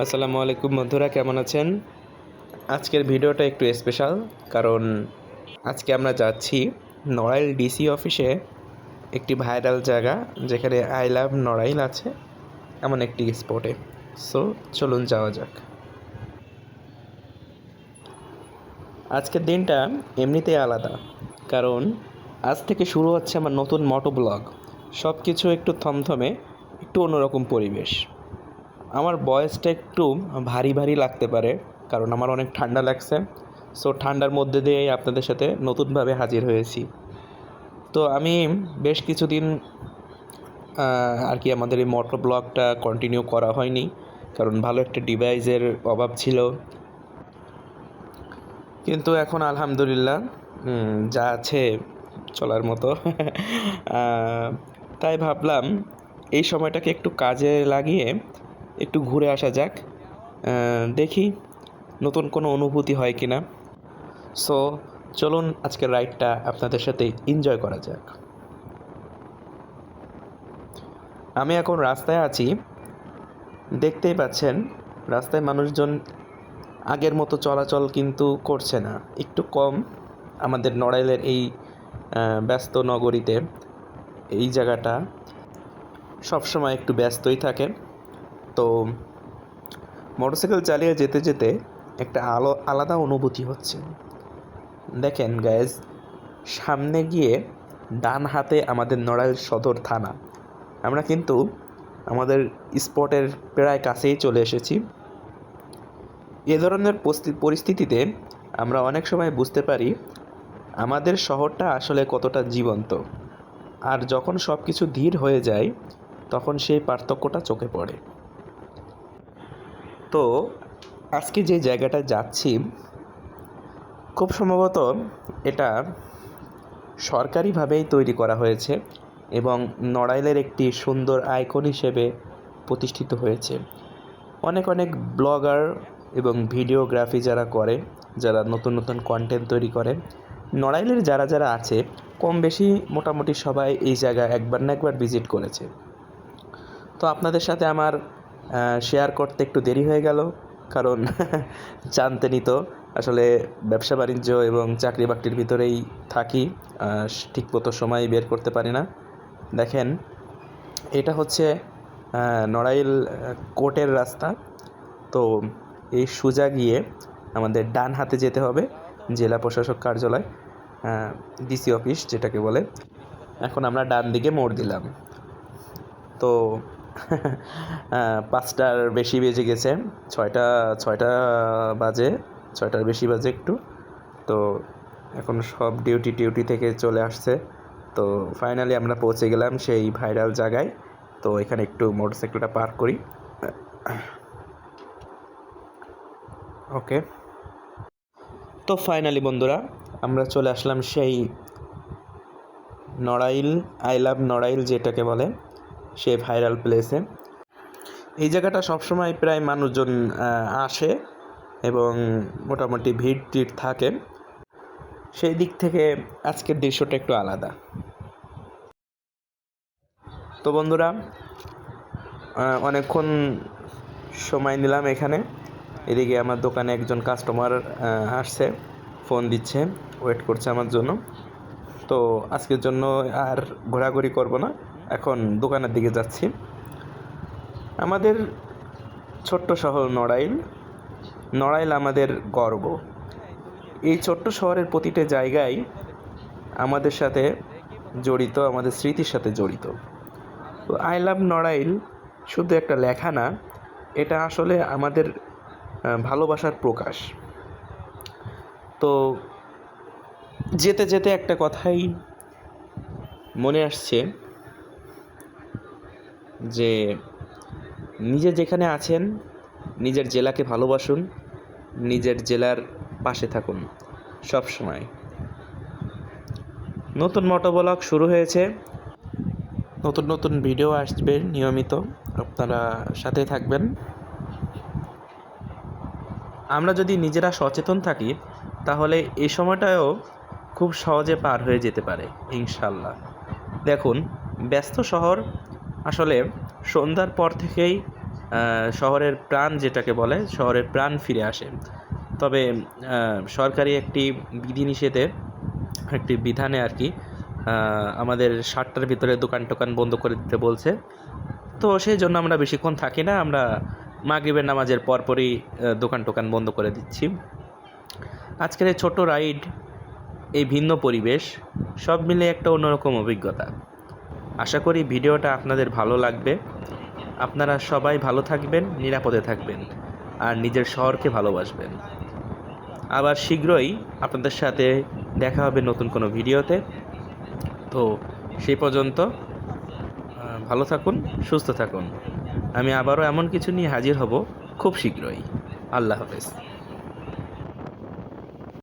আসসালামু আলাইকুম বন্ধুরা, কেমন আছেন? আজকের ভিডিওটা একটু স্পেশাল, কারণ আজকে আমরা যাচ্ছি নড়াইল ডিসি অফিসে, একটি ভাইরাল জায়গা যেখানে আই লাভ নড়াইল আছে এমন একটি স্পটে। সো চলুন যাওয়া যাক। আজকের দিনটা এমনিতেই আলাদা, কারণ আজ থেকে শুরু হচ্ছে আমার নতুন মোটো ব্লগ। সব কিছু একটু থমথমে, একটু অন্যরকম পরিবেশ। আমার ভয়েসটা একটু ভারী ভারী লাগতে পারে, কারণ আমার অনেক ঠান্ডা লাগছে। সো ঠান্ডার মধ্যে দিয়েই আপনাদের সাথে নতুনভাবে হাজির হয়েছি। তো আমি বেশ কিছুদিন আর কি আমাদের এই মোটো ব্লগটা কন্টিনিউ করা হয়নি, কারণ ভালো একটা ডিভাইসের অভাব ছিল। কিন্তু এখন আলহামদুলিল্লাহ যা আছে চলার মতো। তাই ভাবলাম এই সময়টাকে একটু কাজে লাগিয়ে একটু ঘুরে আসা যাক, দেখি নতুন কোনো অনুভূতি হয় কি না। সো চলুন আজকের রাইডটা আপনাদের সাথে এনজয় করা যাক। আমি এখন রাস্তায় আছি, দেখতেই পাচ্ছেন রাস্তায় মানুষজন আগের মতো চলাচল কিন্তু করছে না, একটু কম। আমাদের নড়াইলের এই ব্যস্ত নগরীতে এই জায়গাটা সবসময় একটু ব্যস্তই থাকে। তো মোটরসাইকেল চালিয়ে যেতে যেতে একটা আলাদা অনুভূতি হচ্ছে। দেখেন গাইজ, সামনে গিয়ে ডান হাতে আমাদের নড়াইল সদর থানা। আমরা কিন্তু আমাদের স্পটের প্রায় কাছেই চলে এসেছি। এ ধরনের পরিস্থিতিতে আমরা অনেক সময় বুঝতে পারি আমাদের শহরটা আসলে কতটা জীবন্ত। আর যখন সব কিছু ধীর হয়ে যায় তখন সেই পার্থক্যটা চোখে পড়ে। তো আজকে যে জায়গাটা যাচ্ছি, খুব সম্ভবত এটা সরকারিভাবেই তৈরি করা হয়েছে এবং নড়াইলের একটি সুন্দর আইকন হিসেবে প্রতিষ্ঠিত হয়েছে। অনেক অনেক ব্লগার এবং ভিডিওগ্রাফি যারা করে, যারা নতুন নতুন কন্টেন্ট তৈরি করে, নড়াইলের যারা যারা আছে কম বেশি মোটামুটি সবাই এই জায়গা একবার না একবার ভিজিট করেছে। তো আপনাদের সাথে আমার শেয়ার করতে একটু দেরি হয়ে গেল, কারণ জানতেনই তো আসলে ব্যবসা বাণিজ্য এবং চাকরি বাকরির ভিতরেই থাকি, ঠিকমতো সময় বের করতে পারি না। দেখেন, এটা হচ্ছে নড়াইল কোর্টের রাস্তা। তো এই সোজা গিয়ে আমাদের ডান হাতে যেতে হবে জেলা প্রশাসক কার্যালয়, ডিসি অফিস যেটাকে বলে। এখন আমরা ডান দিকে মোড় দিলাম। তো 5টার বেশি বেজে গেছে, ছয়টা বাজে, 6টার বেশি বাজে একটু। তো এখন সব ডিউটি থেকে চলে আসছে। তো ফাইনালি আমরা পৌঁছে গেলাম সেই ভাইরাল জায়গায়। তো এখানে একটু মোটরসাইকেলটা পার্ক করি। ওকে, তো ফাইনালি বন্ধুরা আমরা চলে আসলাম সেই নড়াইল, আই লাভ নড়াইল যেটাকে বলে, সেই ভাইরাল প্লেসে। এই জায়গাটা সবসময় প্রায় মানুষজন আসে এবং মোটামুটি ভিড় থাকে। সেই দিক থেকে আজকের দৃশ্যটা একটু আলাদা। তো বন্ধুরা অনেকক্ষণ সময় নিলাম এখানে। এদিকে আমার দোকানে একজন কাস্টমার আসছে, ফোন দিচ্ছে, ওয়েট করছে আমার জন্য। তো আজকের জন্য আর ঘোরাঘুরি করব না, এখন দোকানের দিকে যাচ্ছি। আমাদের ছোট্ট শহর নড়াইল আমাদের গর্ব। এই ছোট্ট শহরের প্রতিটা জায়গায় আমাদের সাথে জড়িত, আমাদের স্মৃতির সাথে জড়িত। তো আই লাভ নড়াইল শুধু একটা লেখা না, এটা আসলে আমাদের ভালোবাসার প্রকাশ। তো যেতে যেতে একটা কথাই মনে আসছে যে নিজে যেখানে আছেন নিজের জেলাকে ভালোবাসুন, নিজের জেলার পাশে থাকুন সব সময়। নতুন মোটো ব্লগ শুরু হয়েছে, নতুন নতুন ভিডিও আসবে নিয়মিত, আপনারা সাথে থাকবেন। আমরা যদি নিজেরা সচেতন থাকি তাহলে এই সময়টাও খুব সহজে পার হয়ে যেতে পারে ইনশাল্লাহ। দেখুন, ব্যস্ত শহর আসলে সন্ধ্যার পর থেকেই শহরের প্রাণ যেটাকে বলে, শহরের প্রাণ ফিরে আসে। তবে সরকারি একটি বিধিনিষেধের একটি বিধানে আর কি আমাদের 7টার ভিতরে দোকান টোকান বন্ধ করে দিতে বলছে। তো সেই জন্য আমরা বেশিক্ষণ থাকি না, আমরা মাগরিবের নামাজের পরপরই দোকান টোকান বন্ধ করে দিচ্ছি। আজকের এই ছোট রাইড, এই ভিন্ন পরিবেশ, সব মিলে একটা অন্যরকম অভিজ্ঞতা। আশা করি ভিডিওটা আপনাদের ভালো লাগবে। আপনারা সবাই ভালো থাকবেন, নিরাপদে থাকবেন, আর নিজের শহরকে ভালোবাসবেন। আবার শীঘ্রই আপনাদের সাথে দেখা হবে নতুন কোনো ভিডিওতে। তো সেই পর্যন্ত ভালো থাকুন, সুস্থ থাকুন। আমি আবারও এমন কিছু নিয়ে হাজির হব খুব শীঘ্রই। আল্লাহ হাফেজ।